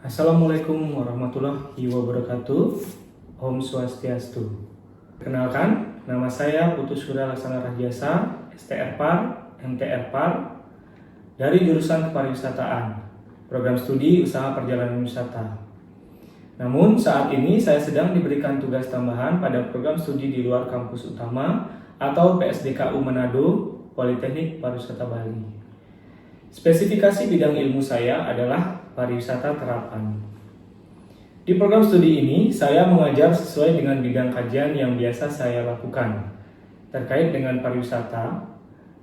Assalamualaikum warahmatullahi wabarakatuh. Om Swastiastu. Perkenalkan, nama saya Putu Surya Laksana Rajasa, STR-Par, MTR-Par, dari jurusan Kepariwisataan, Program Studi Usaha Perjalanan Wisata. Namun saat ini saya sedang diberikan tugas tambahan pada program studi di luar kampus utama atau PSDKU Manado, Politeknik Pariwisata Bali. Spesifikasi bidang ilmu saya adalah pariwisata terapan. Di program studi ini, saya mengajar sesuai dengan bidang kajian yang biasa saya lakukan terkait dengan pariwisata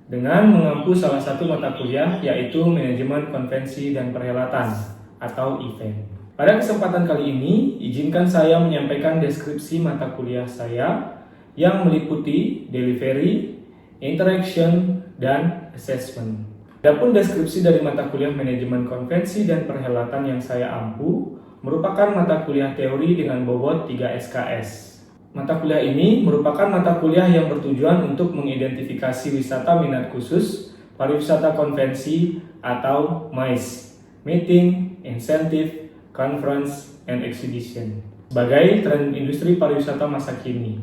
dengan mengampu salah satu mata kuliah yaitu Manajemen Konvensi dan Perhelatan atau event. Pada kesempatan kali ini, izinkan saya menyampaikan deskripsi mata kuliah saya yang meliputi delivery, interaction, dan assessment. Adapun deskripsi dari mata kuliah Manajemen Konvensi dan Perhelatan yang saya ampu merupakan mata kuliah teori dengan bobot 3 SKS. Mata kuliah ini merupakan mata kuliah yang bertujuan untuk mengidentifikasi wisata minat khusus pariwisata konvensi atau MICE, Meeting, Incentive, Conference, and Exhibition, sebagai tren industri pariwisata masa kini,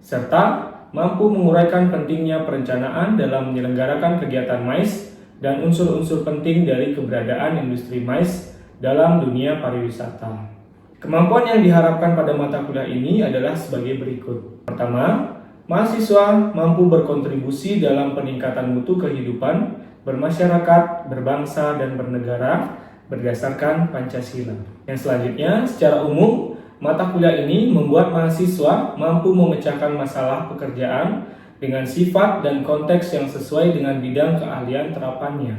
serta mampu menguraikan pentingnya perencanaan dalam menyelenggarakan kegiatan MICE dan unsur-unsur penting dari keberadaan industri MICE dalam dunia pariwisata. Kemampuan yang diharapkan pada mata kuliah ini adalah sebagai berikut. Pertama, mahasiswa mampu berkontribusi dalam peningkatan mutu kehidupan bermasyarakat, berbangsa, dan bernegara berdasarkan Pancasila. Yang selanjutnya, secara umum, mata kuliah ini membuat mahasiswa mampu memecahkan masalah pekerjaan dengan sifat dan konteks yang sesuai dengan bidang keahlian terapannya,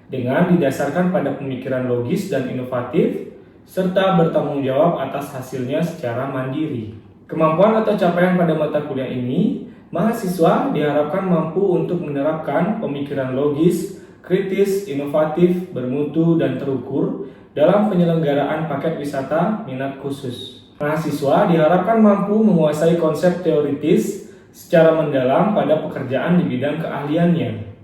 dengan didasarkan pada pemikiran logis dan inovatif, serta bertanggung jawab atas hasilnya secara mandiri. Kemampuan atau capaian pada mata kuliah ini, mahasiswa diharapkan mampu untuk menerapkan pemikiran logis, kritis, inovatif, bermutu, dan terukur dalam penyelenggaraan paket wisata minat khusus. Mahasiswa diharapkan mampu menguasai konsep teoritis secara mendalam pada pekerjaan di bidang keahliannya,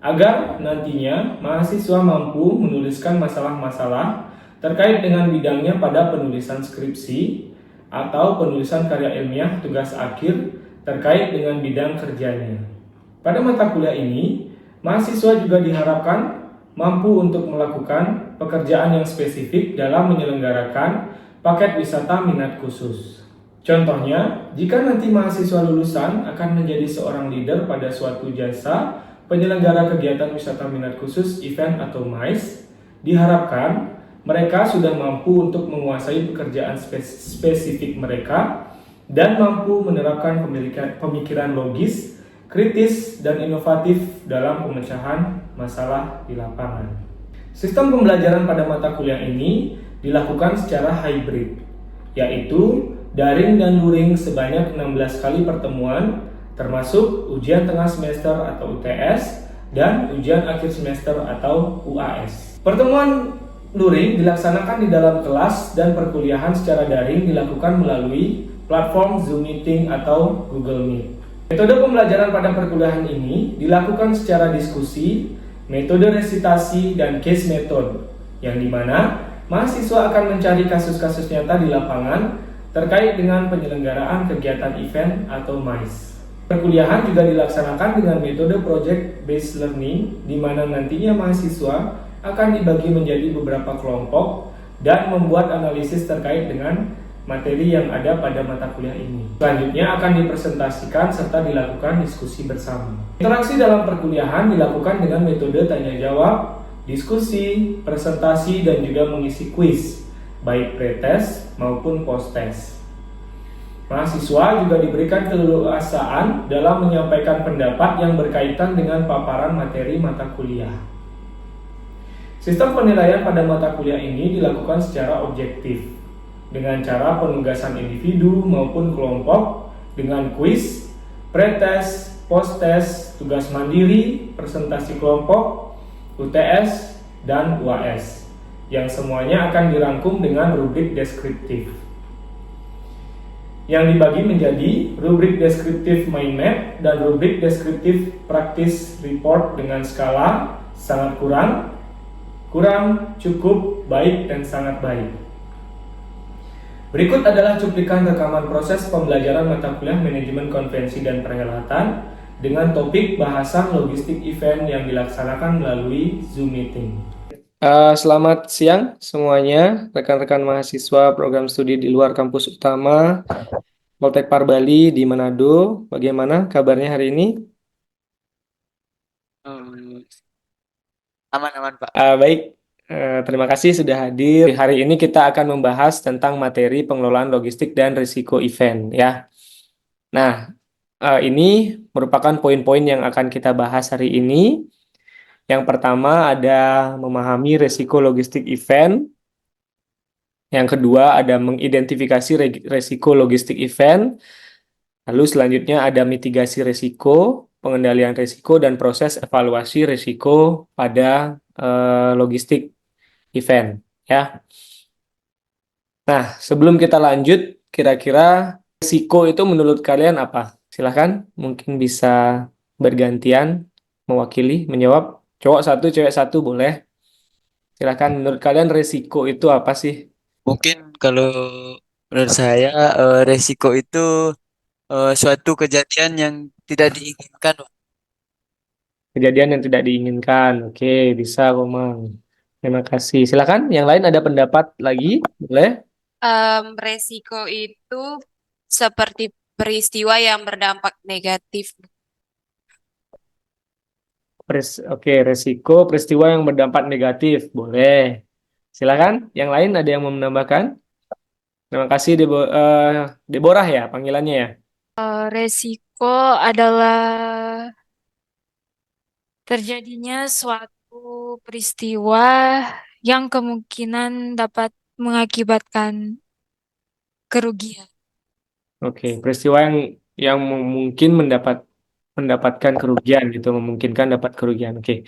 agar nantinya mahasiswa mampu menuliskan masalah-masalah terkait dengan bidangnya pada penulisan skripsi atau penulisan karya ilmiah tugas akhir terkait dengan bidang kerjanya. Pada mata kuliah ini, mahasiswa juga diharapkan mampu untuk melakukan pekerjaan yang spesifik dalam menyelenggarakan paket wisata minat khusus. Contohnya, jika nanti mahasiswa lulusan akan menjadi seorang leader pada suatu jasa penyelenggara kegiatan wisata minat khusus event atau MICE, diharapkan mereka sudah mampu untuk menguasai pekerjaan spesifik mereka dan mampu menerapkan pemikiran logis, kritis, dan inovatif dalam pemecahan masalah di lapangan. Sistem pembelajaran pada mata kuliah ini dilakukan secara hybrid, yaitu daring dan luring sebanyak 16 kali pertemuan, termasuk ujian tengah semester atau UTS dan ujian akhir semester atau UAS. Pertemuan luring dilaksanakan di dalam kelas dan perkuliahan secara daring dilakukan melalui platform Zoom Meeting atau Google Meet. Metode pembelajaran pada perkuliahan ini dilakukan secara diskusi, metode resitasi, dan case method, yang dimana mahasiswa akan mencari kasus-kasus nyata di lapangan terkait dengan penyelenggaraan kegiatan event atau MICE. Perkuliahan juga dilaksanakan dengan metode project based learning, di mana nantinya mahasiswa akan dibagi menjadi beberapa kelompok dan membuat analisis terkait dengan materi yang ada pada mata kuliah ini. Selanjutnya akan dipresentasikan serta dilakukan diskusi bersama. Interaksi dalam perkuliahan dilakukan dengan metode tanya jawab, diskusi, presentasi, dan juga mengisi kuis, baik pretest maupun post-test. Mahasiswa juga diberikan keleluasaan dalam menyampaikan pendapat yang berkaitan dengan paparan materi mata kuliah. Sistem penilaian pada mata kuliah ini dilakukan secara objektif, dengan cara penugasan individu maupun kelompok, dengan kuis, pretest, post-test, tugas mandiri, presentasi kelompok, UTS, dan UAS, yang semuanya akan dirangkum dengan rubrik deskriptif, yang dibagi menjadi rubrik deskriptif mind map dan rubrik deskriptif practice report dengan skala sangat kurang, kurang, cukup, baik, dan sangat baik. Berikut adalah cuplikan rekaman proses pembelajaran mata kuliah manajemen konvensi dan perhelatan dengan topik bahasan logistik event yang dilaksanakan melalui Zoom meeting. Selamat siang semuanya, rekan-rekan mahasiswa program studi di luar kampus utama Poltek Par Bali di Manado. Bagaimana kabarnya hari ini? Hmm, aman-aman, Pak. Baik, terima kasih sudah hadir. Hari ini kita akan membahas tentang materi pengelolaan logistik dan risiko event ya. Nah, ini merupakan poin-poin yang akan kita bahas hari ini. Yang pertama ada memahami risiko logistik event. Yang kedua ada mengidentifikasi risiko logistik event. Lalu selanjutnya ada mitigasi risiko, pengendalian risiko, dan proses evaluasi risiko pada logistik event. Ya. Nah, sebelum kita lanjut, kira-kira risiko itu menurut kalian apa? Silahkan, mungkin bisa bergantian mewakili, menjawab. Cowok satu, cewek satu, boleh. Silahkan, menurut kalian risiko itu apa sih? Mungkin kalau menurut saya resiko itu suatu kejadian yang tidak diinginkan, Pak. Kejadian yang tidak diinginkan. Oke, bisa, Komang. Terima kasih. Silahkan, yang lain ada pendapat lagi? Boleh? Resiko itu seperti peristiwa yang berdampak negatif. Oke, resiko peristiwa yang berdampak negatif. Boleh. Silakan, yang lain ada yang mau menambahkan? Terima kasih, Deborah ya, panggilannya ya. Resiko adalah terjadinya suatu peristiwa yang kemungkinan dapat mengakibatkan kerugian. Oke, peristiwa yang mungkin mendapatkan kerugian gitu, memungkinkan dapat kerugian. Oke,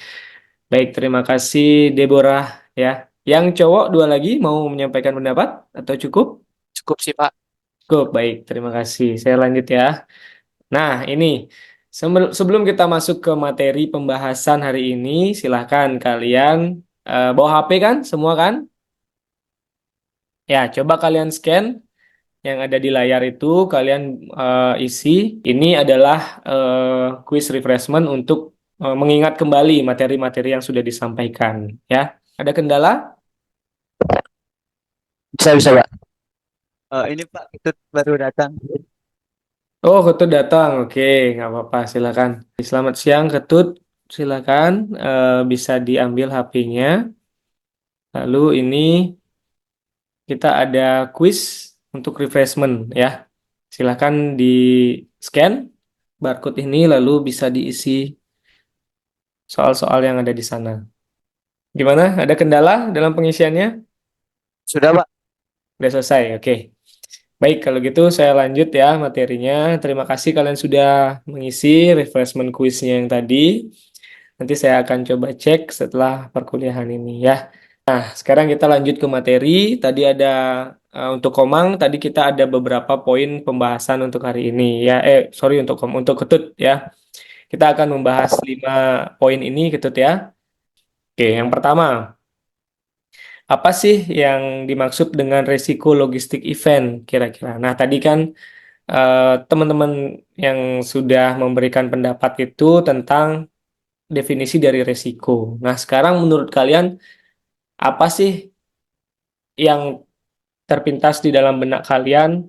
baik, terima kasih, Deborah ya. Yang cowok dua lagi mau menyampaikan pendapat atau cukup? Cukup sih, Pak. Cukup, baik, terima kasih. Saya lanjut ya. Nah, ini sebelum kita masuk ke materi pembahasan hari ini, silahkan kalian bawa HP kan, semua kan? Ya, coba kalian scan yang ada di layar itu, kalian isi. Ini adalah quiz refreshment untuk mengingat kembali materi-materi yang sudah disampaikan. Ya, ada kendala? Bisa, bisa, Pak. Ini Pak, itu baru datang. Oh, Ketut datang. Oke, nggak apa-apa. Silakan. Selamat siang, Ketut. Silakan, bisa diambil HP-nya. Lalu ini kita ada quiz untuk refreshment ya. Silahkan di scan barcode ini lalu bisa diisi soal-soal yang ada di sana. Gimana? Ada kendala dalam pengisiannya? Sudah, Pak. Udah selesai. Oke. Baik, kalau gitu saya lanjut ya materinya. Terima kasih kalian sudah mengisi refreshment quiznya yang tadi. Nanti saya akan coba cek setelah perkuliahan ini ya. Nah, sekarang kita lanjut ke materi. Tadi ada untuk Komang, tadi kita ada beberapa poin pembahasan untuk hari ini ya. Sorry untuk Ketut ya. Kita akan membahas 5 poin ini Ketut ya. Oke, yang pertama, apa sih yang dimaksud dengan resiko logistik event kira-kira? Nah, tadi kan teman-teman yang sudah memberikan pendapat itu tentang definisi dari resiko. Nah, sekarang menurut kalian apa sih yang terpintas di dalam benak kalian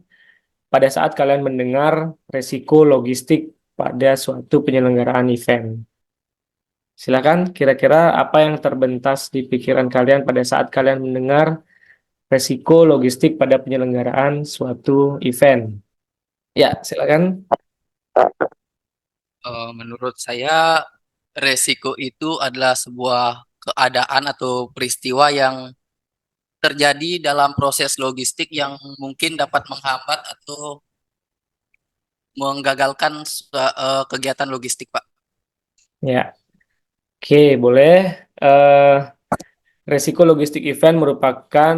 pada saat kalian mendengar resiko logistik pada suatu penyelenggaraan event? Silakan, kira-kira apa yang terbentas di pikiran kalian pada saat kalian mendengar resiko logistik pada penyelenggaraan suatu event? Ya, silakan. Menurut saya, resiko itu adalah sebuah keadaan atau peristiwa yang terjadi dalam proses logistik yang mungkin dapat menghambat atau menggagalkan kegiatan logistik, Pak. Ya, oke, boleh. Eh, Resiko logistik event merupakan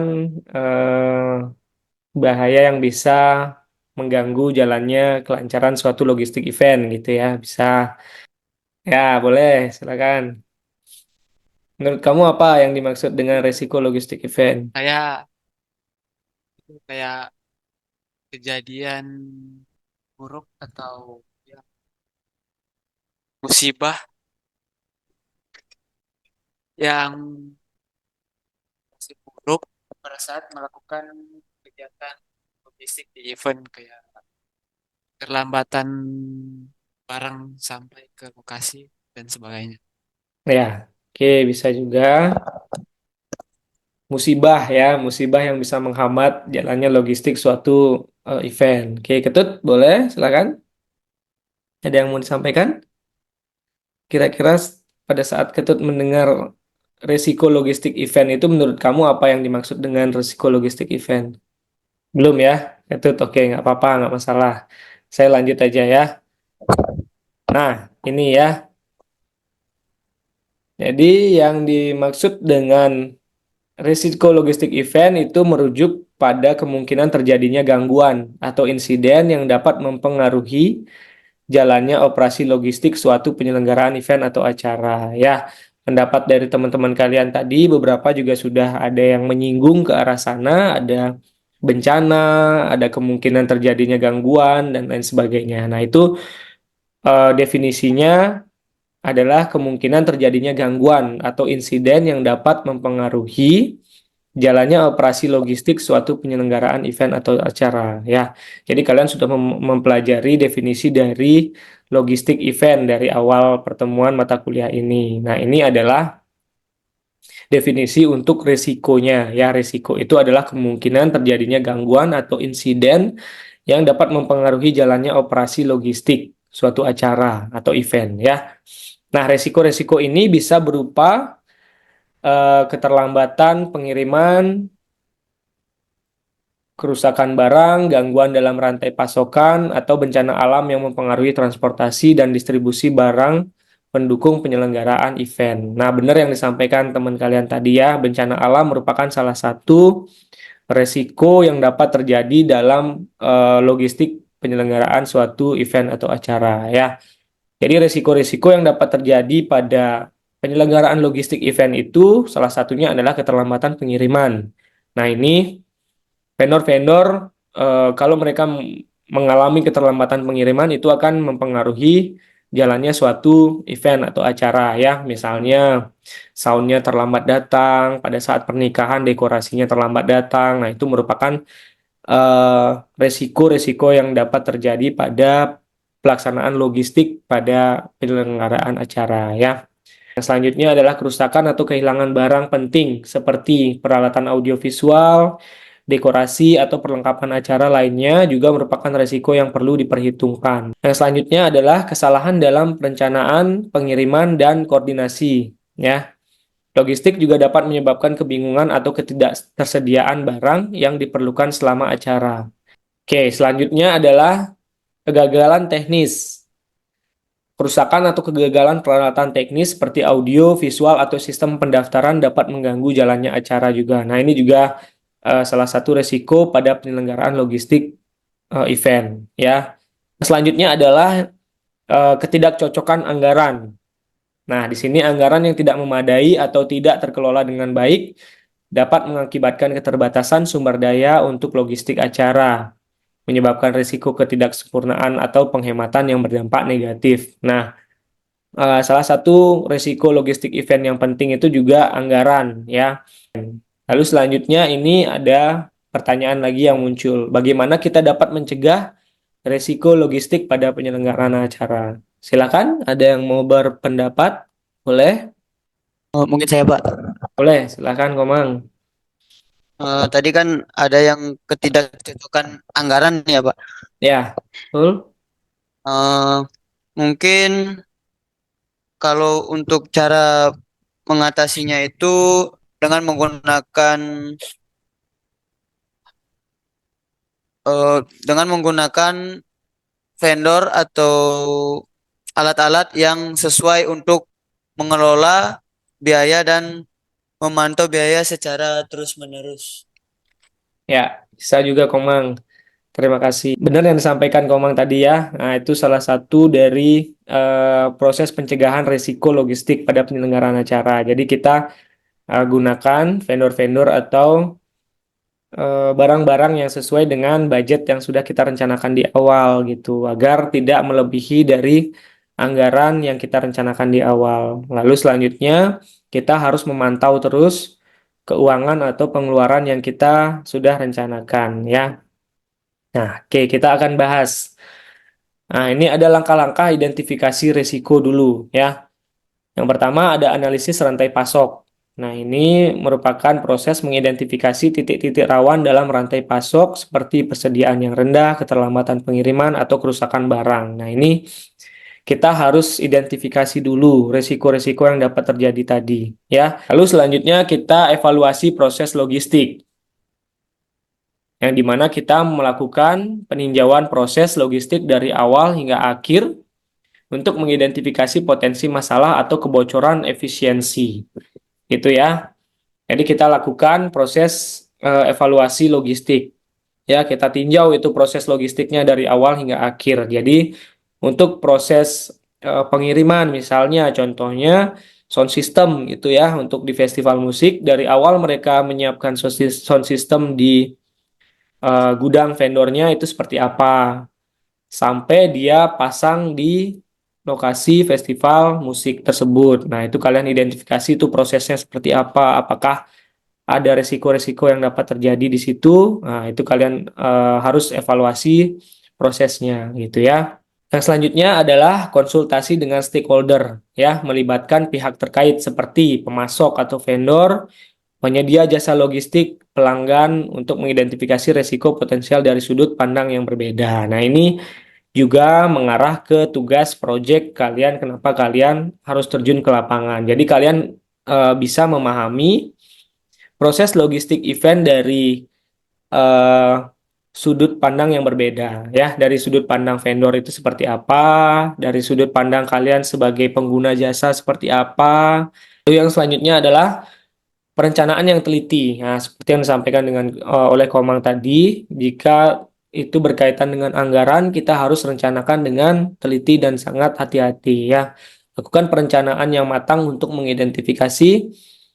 bahaya yang bisa mengganggu jalannya kelancaran suatu logistik event gitu ya. Bisa. Ya, boleh, silakan. Menurut kamu apa yang dimaksud dengan resiko logistik event? Kayak kejadian buruk atau ya, musibah yang masih buruk pada saat melakukan kegiatan logistik di event kayak keterlambatan barang sampai ke lokasi dan sebagainya. Ya, oke, bisa juga musibah ya, musibah yang bisa menghambat jalannya logistik suatu event. Oke, Ketut, boleh, silakan. Ada yang mau disampaikan? Kira-kira pada saat Ketut mendengar resiko logistik event itu menurut kamu apa yang dimaksud dengan resiko logistik event? Belum ya? Ketut, oke, nggak apa-apa, nggak masalah. Saya lanjut aja ya. Nah, ini ya. Jadi yang dimaksud dengan risiko logistik event itu merujuk pada kemungkinan terjadinya gangguan atau insiden yang dapat mempengaruhi jalannya operasi logistik suatu penyelenggaraan event atau acara. Ya, pendapat dari teman-teman kalian tadi beberapa juga sudah ada yang menyinggung ke arah sana, ada bencana, ada kemungkinan terjadinya gangguan dan lain sebagainya. Nah, itu definisinya adalah kemungkinan terjadinya gangguan atau insiden yang dapat mempengaruhi jalannya operasi logistik suatu penyelenggaraan event atau acara ya. Jadi kalian sudah mempelajari definisi dari logistik event dari awal pertemuan mata kuliah ini. Nah, ini adalah definisi untuk resikonya ya. Resiko itu adalah kemungkinan terjadinya gangguan atau insiden yang dapat mempengaruhi jalannya operasi logistik suatu acara atau event ya. Nah, resiko-resiko ini bisa berupa keterlambatan pengiriman, kerusakan barang, gangguan dalam rantai pasokan, atau bencana alam yang mempengaruhi transportasi dan distribusi barang pendukung penyelenggaraan event. Nah, benar yang disampaikan teman kalian tadi ya, bencana alam merupakan salah satu resiko yang dapat terjadi dalam logistik penyelenggaraan suatu event atau acara ya. Jadi resiko-resiko yang dapat terjadi pada penyelenggaraan logistik event itu salah satunya adalah keterlambatan pengiriman. Nah, ini vendor-vendor kalau mereka mengalami keterlambatan pengiriman itu akan mempengaruhi jalannya suatu event atau acara ya. Misalnya soundnya terlambat datang, pada saat pernikahan dekorasinya terlambat datang. Nah, itu merupakan resiko-resiko yang dapat terjadi pada pelaksanaan logistik pada penyelenggaraan acara ya. Yang selanjutnya adalah kerusakan atau kehilangan barang penting seperti peralatan audiovisual, dekorasi, atau perlengkapan acara lainnya juga merupakan resiko yang perlu diperhitungkan. Yang selanjutnya adalah kesalahan dalam perencanaan, pengiriman, dan koordinasi. Ya, logistik juga dapat menyebabkan kebingungan atau ketidaktersediaan barang yang diperlukan selama acara. Oke, selanjutnya adalah kegagalan teknis. Kerusakan atau kegagalan peralatan teknis seperti audio, visual, atau sistem pendaftaran dapat mengganggu jalannya acara juga. Nah, ini juga salah satu resiko pada penyelenggaraan logistik event. Ya. Selanjutnya adalah ketidakcocokan anggaran. Nah, di sini anggaran yang tidak memadai atau tidak terkelola dengan baik dapat mengakibatkan keterbatasan sumber daya untuk logistik acara, menyebabkan risiko ketidaksempurnaan atau penghematan yang berdampak negatif. Nah, salah satu risiko logistik event yang penting itu juga anggaran, ya. Lalu selanjutnya ini ada pertanyaan lagi yang muncul. Bagaimana kita dapat mencegah risiko logistik pada penyelenggaraan acara? Silakan, ada yang mau berpendapat? Boleh? Mungkin saya Pak. Boleh, silakan Komang. Tadi kan ada yang ketidakcocokan anggaran ya Pak. Ya, betul. Eh, Mungkin kalau untuk cara mengatasinya itu dengan menggunakan eh, dengan menggunakan vendor atau alat-alat yang sesuai untuk mengelola biaya dan memantau biaya secara terus-menerus. Ya, bisa juga Komang. Terima kasih. Benar yang disampaikan Komang tadi ya. Nah, itu salah satu dari proses pencegahan risiko logistik pada penyelenggaraan acara. Jadi kita gunakan vendor-vendor atau barang-barang yang sesuai dengan budget yang sudah kita rencanakan di awal gitu, agar tidak melebihi dari anggaran yang kita rencanakan di awal. Lalu selanjutnya kita harus memantau terus keuangan atau pengeluaran yang kita sudah rencanakan ya. Nah, oke, kita akan bahas. Nah, ini ada langkah-langkah identifikasi risiko dulu ya. Yang pertama ada analisis rantai pasok. Nah, ini merupakan proses mengidentifikasi titik-titik rawan dalam rantai pasok seperti persediaan yang rendah, keterlambatan pengiriman, atau kerusakan barang. Nah, ini kita harus identifikasi dulu risiko-risiko yang dapat terjadi tadi ya. Lalu selanjutnya kita evaluasi proses logistik, yang dimana kita melakukan peninjauan proses logistik dari awal hingga akhir untuk mengidentifikasi potensi masalah atau kebocoran efisiensi. Itu ya. Jadi kita lakukan proses evaluasi logistik. Ya, kita tinjau itu proses logistiknya dari awal hingga akhir. Jadi untuk proses pengiriman misalnya contohnya sound system itu ya, untuk di festival musik dari awal mereka menyiapkan sound system di gudang vendornya itu seperti apa sampai dia pasang di lokasi festival musik tersebut. Nah, itu kalian identifikasi itu prosesnya seperti apa, apakah ada resiko-resiko yang dapat terjadi di situ. Nah, itu kalian harus evaluasi prosesnya gitu ya. Yang selanjutnya adalah konsultasi dengan stakeholder ya, melibatkan pihak terkait seperti pemasok atau vendor, penyedia jasa logistik, pelanggan untuk mengidentifikasi resiko potensial dari sudut pandang yang berbeda. Nah, ini juga mengarah ke tugas proyek kalian, kenapa kalian harus terjun ke lapangan. Jadi kalian bisa memahami proses logistik event dari eh, sudut pandang yang berbeda ya, dari sudut pandang vendor itu seperti apa, dari sudut pandang kalian sebagai pengguna jasa seperti apa. Lalu yang selanjutnya adalah perencanaan yang teliti. Nah, seperti yang disampaikan oleh Komang tadi, jika itu berkaitan dengan anggaran, kita harus rencanakan dengan teliti dan sangat hati-hati ya. Lakukan perencanaan yang matang untuk mengidentifikasi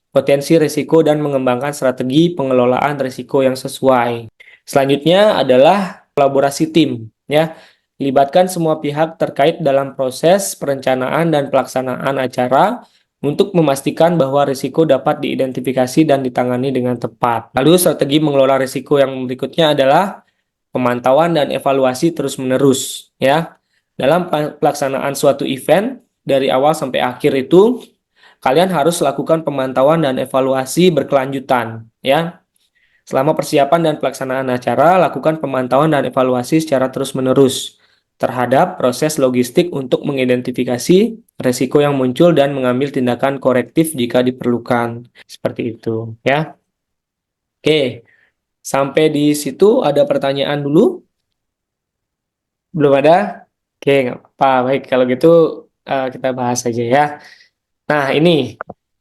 potensi risiko dan mengembangkan strategi pengelolaan risiko yang sesuai. Selanjutnya adalah kolaborasi tim ya. Libatkan semua pihak terkait dalam proses perencanaan dan pelaksanaan acara untuk memastikan bahwa risiko dapat diidentifikasi dan ditangani dengan tepat. Lalu strategi mengelola risiko yang berikutnya adalah pemantauan dan evaluasi terus-menerus ya. Dalam pelaksanaan suatu event dari awal sampai akhir itu kalian harus lakukan pemantauan dan evaluasi berkelanjutan ya. Selama persiapan dan pelaksanaan acara, lakukan pemantauan dan evaluasi secara terus-menerus terhadap proses logistik untuk mengidentifikasi resiko yang muncul dan mengambil tindakan korektif jika diperlukan. Seperti itu, ya. Oke, sampai di situ ada pertanyaan dulu? Belum ada? Oke, nggak apa-apa. Baik, kalau gitu kita bahas saja ya. Nah, ini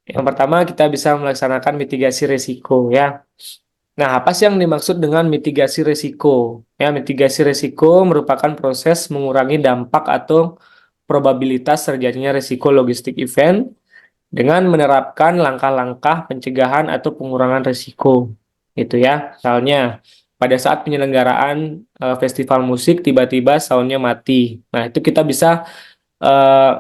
yang pertama kita bisa melaksanakan mitigasi risiko ya. Nah, apa sih yang dimaksud dengan mitigasi risiko? Ya, mitigasi risiko merupakan proses mengurangi dampak atau probabilitas terjadinya risiko logistik event dengan menerapkan langkah-langkah pencegahan atau pengurangan risiko. Gitu ya. Misalnya, pada saat penyelenggaraan festival musik tiba-tiba soundnya mati. Nah, itu kita bisa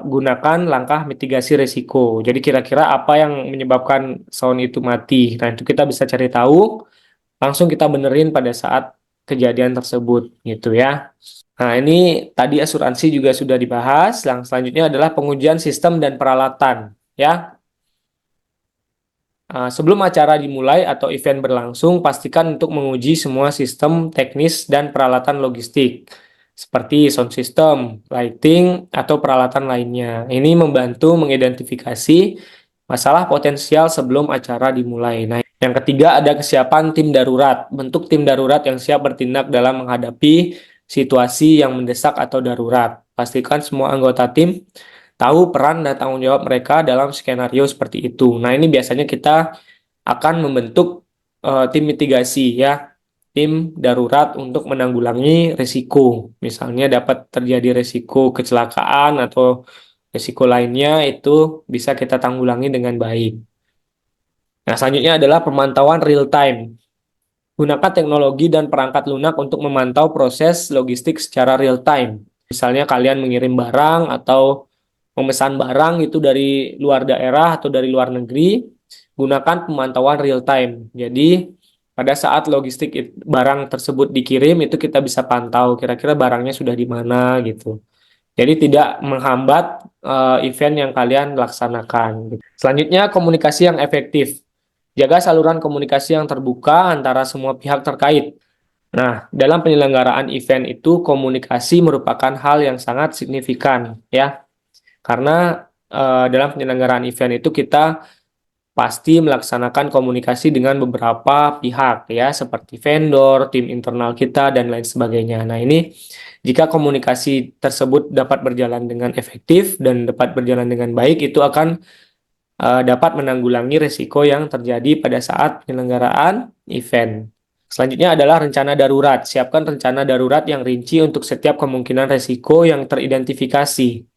gunakan langkah mitigasi risiko. Jadi kira-kira apa yang menyebabkan sound itu mati. Nah, itu kita bisa cari tahu, langsung kita benerin pada saat kejadian tersebut gitu ya. Nah, ini tadi asuransi juga sudah dibahas. Yang selanjutnya adalah pengujian sistem dan peralatan ya. Sebelum acara dimulai atau event berlangsung, pastikan untuk menguji semua sistem teknis dan peralatan logistik seperti sound system, lighting, atau peralatan lainnya. Ini membantu mengidentifikasi masalah potensial sebelum acara dimulai. Nah, yang ketiga ada kesiapan tim darurat. Bentuk tim darurat yang siap bertindak dalam menghadapi situasi yang mendesak atau darurat. Pastikan semua anggota tim tahu peran dan tanggung jawab mereka dalam skenario seperti itu. Nah, ini biasanya kita akan membentuk tim mitigasi ya. tim darurat untuk menanggulangi risiko. Misalnya dapat terjadi risiko kecelakaan atau risiko lainnya itu bisa kita tanggulangi dengan baik. Nah, selanjutnya adalah pemantauan real time. Gunakan teknologi dan perangkat lunak untuk memantau proses logistik secara real time. Misalnya kalian mengirim barang atau memesan barang itu dari luar daerah atau dari luar negeri, gunakan pemantauan real time. Jadi pada saat barang tersebut dikirim itu kita bisa pantau kira-kira barangnya sudah di mana gitu. Jadi tidak menghambat event yang kalian laksanakan. Selanjutnya komunikasi yang efektif. Jaga saluran komunikasi yang terbuka antara semua pihak terkait. Nah, dalam penyelenggaraan event itu komunikasi merupakan hal yang sangat signifikan ya. Karena dalam penyelenggaraan event itu kita pasti melaksanakan komunikasi dengan beberapa pihak ya, seperti vendor, tim internal kita dan lain sebagainya. Nah, ini jika komunikasi tersebut dapat berjalan dengan efektif dan dapat berjalan dengan baik, itu akan dapat menanggulangi risiko yang terjadi pada saat penyelenggaraan event. Selanjutnya adalah rencana darurat. Siapkan rencana darurat yang rinci untuk setiap kemungkinan risiko yang teridentifikasi.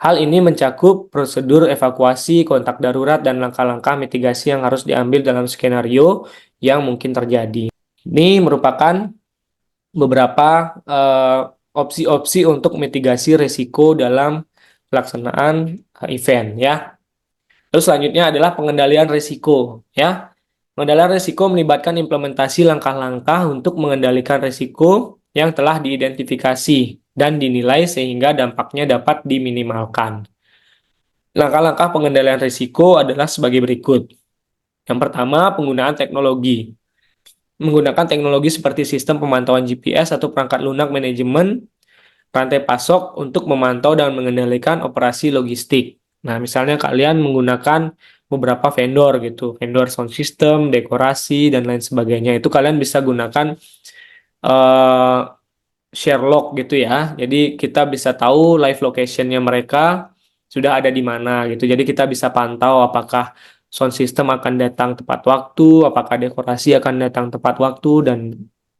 Hal ini mencakup prosedur evakuasi, kontak darurat, dan langkah-langkah mitigasi yang harus diambil dalam skenario yang mungkin terjadi. Ini merupakan beberapa opsi-opsi untuk mitigasi risiko dalam pelaksanaan event ya. Terus selanjutnya adalah pengendalian risiko ya. Pengendalian risiko melibatkan implementasi langkah-langkah untuk mengendalikan risiko yang telah diidentifikasi dan dinilai sehingga dampaknya dapat diminimalkan. Langkah-langkah pengendalian risiko adalah sebagai berikut. Yang pertama, penggunaan teknologi. Menggunakan teknologi seperti sistem pemantauan GPS atau perangkat lunak manajemen rantai pasok untuk memantau dan mengendalikan operasi logistik. Nah, misalnya kalian menggunakan beberapa vendor gitu, vendor sound system, dekorasi, dan lain sebagainya. Itu kalian bisa gunakan share log gitu ya. Jadi kita bisa tahu live location-nya mereka sudah ada di mana gitu. Jadi kita bisa pantau apakah sound system akan datang tepat waktu, apakah dekorasi akan datang tepat waktu, dan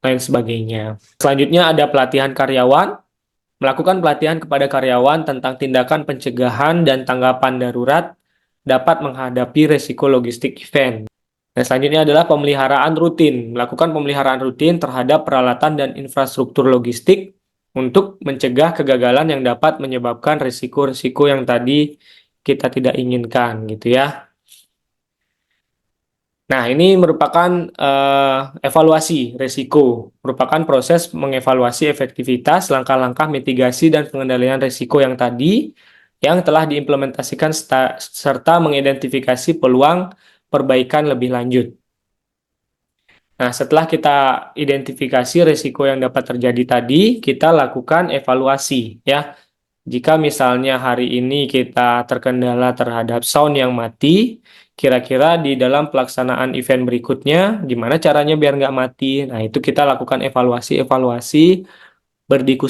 lain sebagainya. Selanjutnya ada pelatihan karyawan. Melakukan pelatihan kepada karyawan tentang tindakan pencegahan dan tanggapan darurat dapat menghadapi risiko logistik event. Dan selanjutnya adalah pemeliharaan rutin. Melakukan pemeliharaan rutin terhadap peralatan dan infrastruktur logistik untuk mencegah kegagalan yang dapat menyebabkan risiko-risiko yang tadi kita tidak inginkan gitu ya. Nah, ini merupakan evaluasi risiko, merupakan proses mengevaluasi efektivitas, langkah-langkah mitigasi dan pengendalian risiko yang tadi yang telah diimplementasikan serta mengidentifikasi peluang perbaikan lebih lanjut. Nah, setelah kita identifikasi risiko yang dapat terjadi tadi, kita lakukan evaluasi ya. Jika misalnya hari ini kita terkendala terhadap sound yang mati, kira-kira di dalam pelaksanaan event berikutnya, gimana caranya biar nggak mati? Nah, itu kita lakukan evaluasi,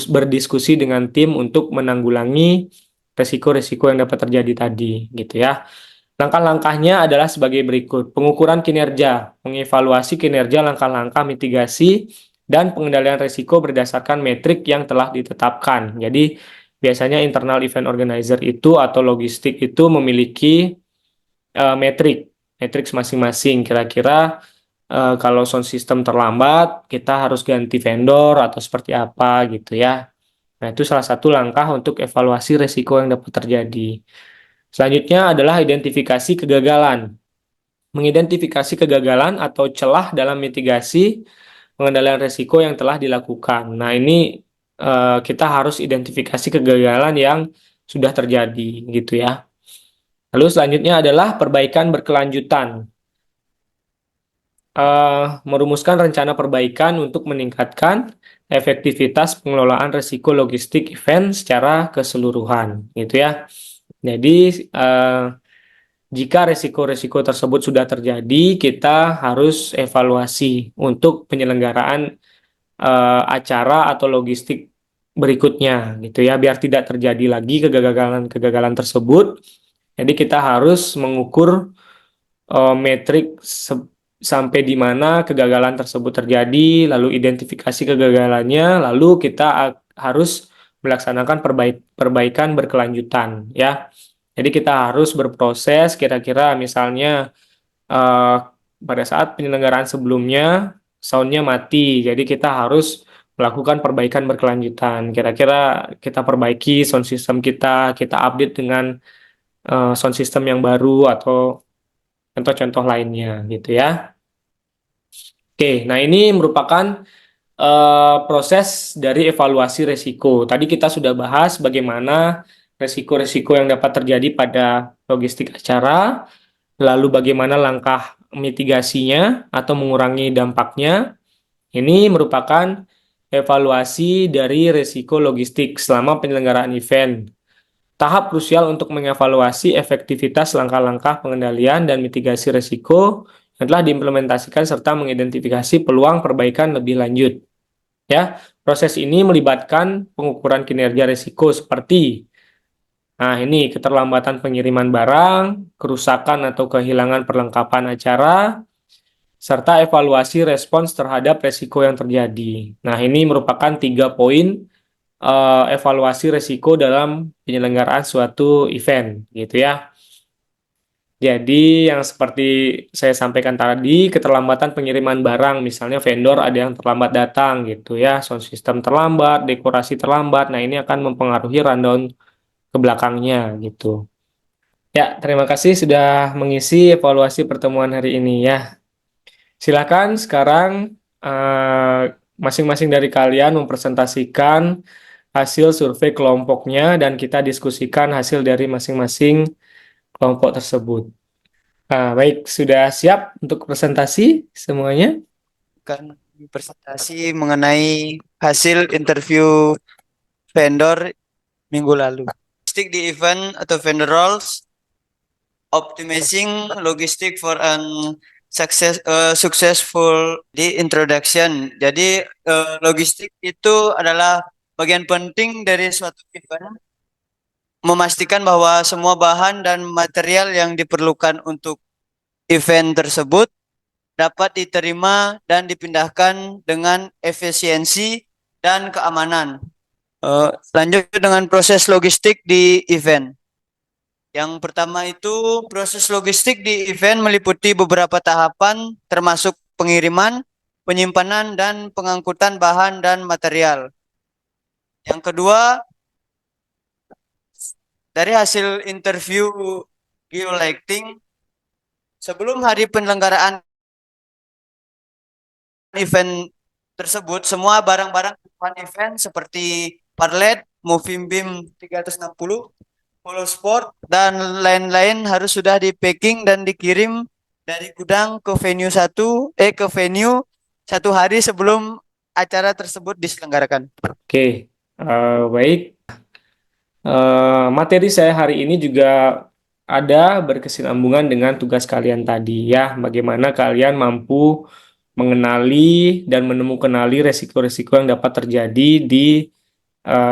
berdiskusi dengan tim untuk menanggulangi risiko-risiko yang dapat terjadi tadi, gitu ya. Langkah-langkahnya adalah sebagai berikut. Pengukuran kinerja, mengevaluasi kinerja langkah-langkah mitigasi, dan pengendalian risiko berdasarkan metrik yang telah ditetapkan. Jadi, biasanya internal event organizer itu atau logistik itu memiliki metrik masing-masing. Kira-kira kalau sound system terlambat, kita harus ganti vendor atau seperti apa gitu ya. Nah, itu salah satu langkah untuk evaluasi risiko yang dapat terjadi. Selanjutnya adalah identifikasi kegagalan. Mengidentifikasi kegagalan atau celah dalam mitigasi pengendalian risiko yang telah dilakukan. Nah, ini kita harus identifikasi kegagalan yang sudah terjadi gitu ya. Lalu selanjutnya adalah perbaikan berkelanjutan. Merumuskan rencana perbaikan untuk meningkatkan efektivitas pengelolaan risiko logistik event secara keseluruhan gitu ya. Jadi jika risiko-risiko tersebut sudah terjadi, kita harus evaluasi untuk penyelenggaraan acara atau logistik berikutnya gitu ya, biar tidak terjadi lagi kegagalan-kegagalan tersebut. Jadi kita harus mengukur metrik sampai di mana kegagalan tersebut terjadi, lalu identifikasi kegagalannya, lalu kita harus melaksanakan perbaikan berkelanjutan ya. Jadi kita harus berproses kira-kira misalnya eh, pada saat penyelenggaraan sebelumnya soundnya mati, jadi kita harus melakukan perbaikan berkelanjutan. Kira-kira kita perbaiki sound system kita update dengan sound system yang baru atau contoh-contoh lainnya gitu ya. Oke, nah ini merupakan proses dari evaluasi resiko. Tadi kita sudah bahas bagaimana resiko-resiko yang dapat terjadi pada logistik acara, lalu bagaimana langkah mitigasinya atau mengurangi dampaknya. Ini merupakan evaluasi dari resiko logistik selama penyelenggaraan event. Tahap krusial untuk mengevaluasi efektivitas langkah-langkah pengendalian dan mitigasi resiko yang telah diimplementasikan serta mengidentifikasi peluang perbaikan lebih lanjut. Ya, proses ini melibatkan pengukuran kinerja resiko seperti ini keterlambatan pengiriman barang, kerusakan atau kehilangan perlengkapan acara, serta evaluasi respons terhadap resiko yang terjadi. Nah, ini merupakan 3 poin evaluasi resiko dalam penyelenggaraan suatu event, gitu ya. Jadi yang seperti saya sampaikan tadi, keterlambatan pengiriman barang, misalnya vendor ada yang terlambat datang gitu ya, sound system terlambat, dekorasi terlambat, nah ini akan mempengaruhi rundown ke belakangnya gitu. Ya, terima kasih sudah mengisi evaluasi pertemuan hari ini ya. Silakan sekarang masing-masing dari kalian mempresentasikan hasil survei kelompoknya dan kita diskusikan hasil dari masing-masing kelompok tersebut. Baik, sudah siap untuk presentasi semuanya? Kan presentasi mengenai hasil interview vendor minggu lalu. Logistik di event atau vendor roles, optimizing logistic for an successful di introduction. Jadi logistik itu adalah bagian penting dari suatu event, memastikan bahwa semua bahan dan material yang diperlukan untuk event tersebut dapat diterima dan dipindahkan dengan efisiensi dan keamanan. Lanjut dengan proses logistik di event. Yang pertama itu proses logistik di event meliputi beberapa tahapan termasuk pengiriman, penyimpanan, dan pengangkutan bahan dan material. Yang kedua, dari hasil interview geolighting, sebelum hari penyelenggaraan event tersebut, semua barang-barang kebutuhan event seperti parlet, moving beam 360, follow sport, dan lain-lain harus sudah di packing dan dikirim dari gudang ke venue satu hari sebelum acara tersebut diselenggarakan. Oke, baik. Materi saya hari ini juga ada berkesinambungan dengan tugas kalian tadi ya, bagaimana kalian mampu mengenali dan menemukanali resiko-resiko yang dapat terjadi di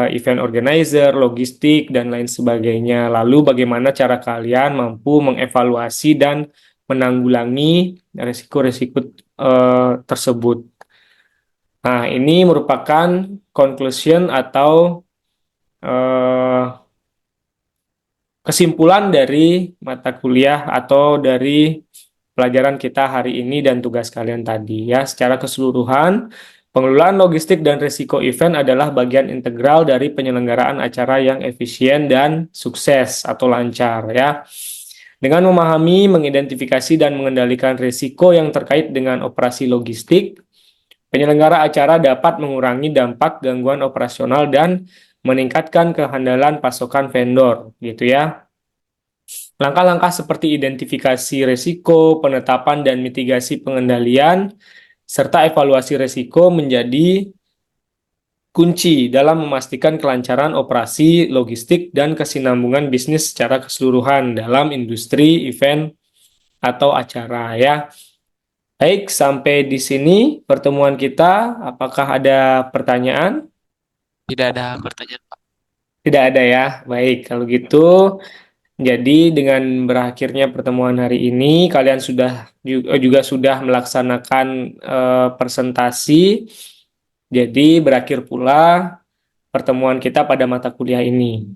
event organizer, logistik, dan lain sebagainya. Lalu bagaimana cara kalian mampu mengevaluasi dan menanggulangi resiko-resiko tersebut. Nah, ini merupakan conclusion atau kesimpulan dari mata kuliah atau dari pelajaran kita hari ini dan tugas kalian tadi ya. Secara keseluruhan, pengelolaan logistik dan risiko event adalah bagian integral dari penyelenggaraan acara yang efisien dan sukses atau lancar ya. Dengan memahami, mengidentifikasi dan mengendalikan risiko yang terkait dengan operasi logistik, penyelenggara acara dapat mengurangi dampak gangguan operasional dan meningkatkan kehandalan pasokan vendor gitu ya. Langkah-langkah seperti identifikasi risiko, penetapan dan mitigasi pengendalian, serta evaluasi risiko menjadi kunci dalam memastikan kelancaran operasi logistik dan kesinambungan bisnis secara keseluruhan dalam industri event atau acara ya. Baik, sampai di sini pertemuan kita. Apakah ada pertanyaan? Tidak ada pertanyaan, Pak. Tidak ada ya. Baik, kalau gitu Jadi dengan berakhirnya pertemuan hari ini, kalian juga sudah melaksanakan presentasi. Jadi berakhir pula pertemuan kita pada mata kuliah ini.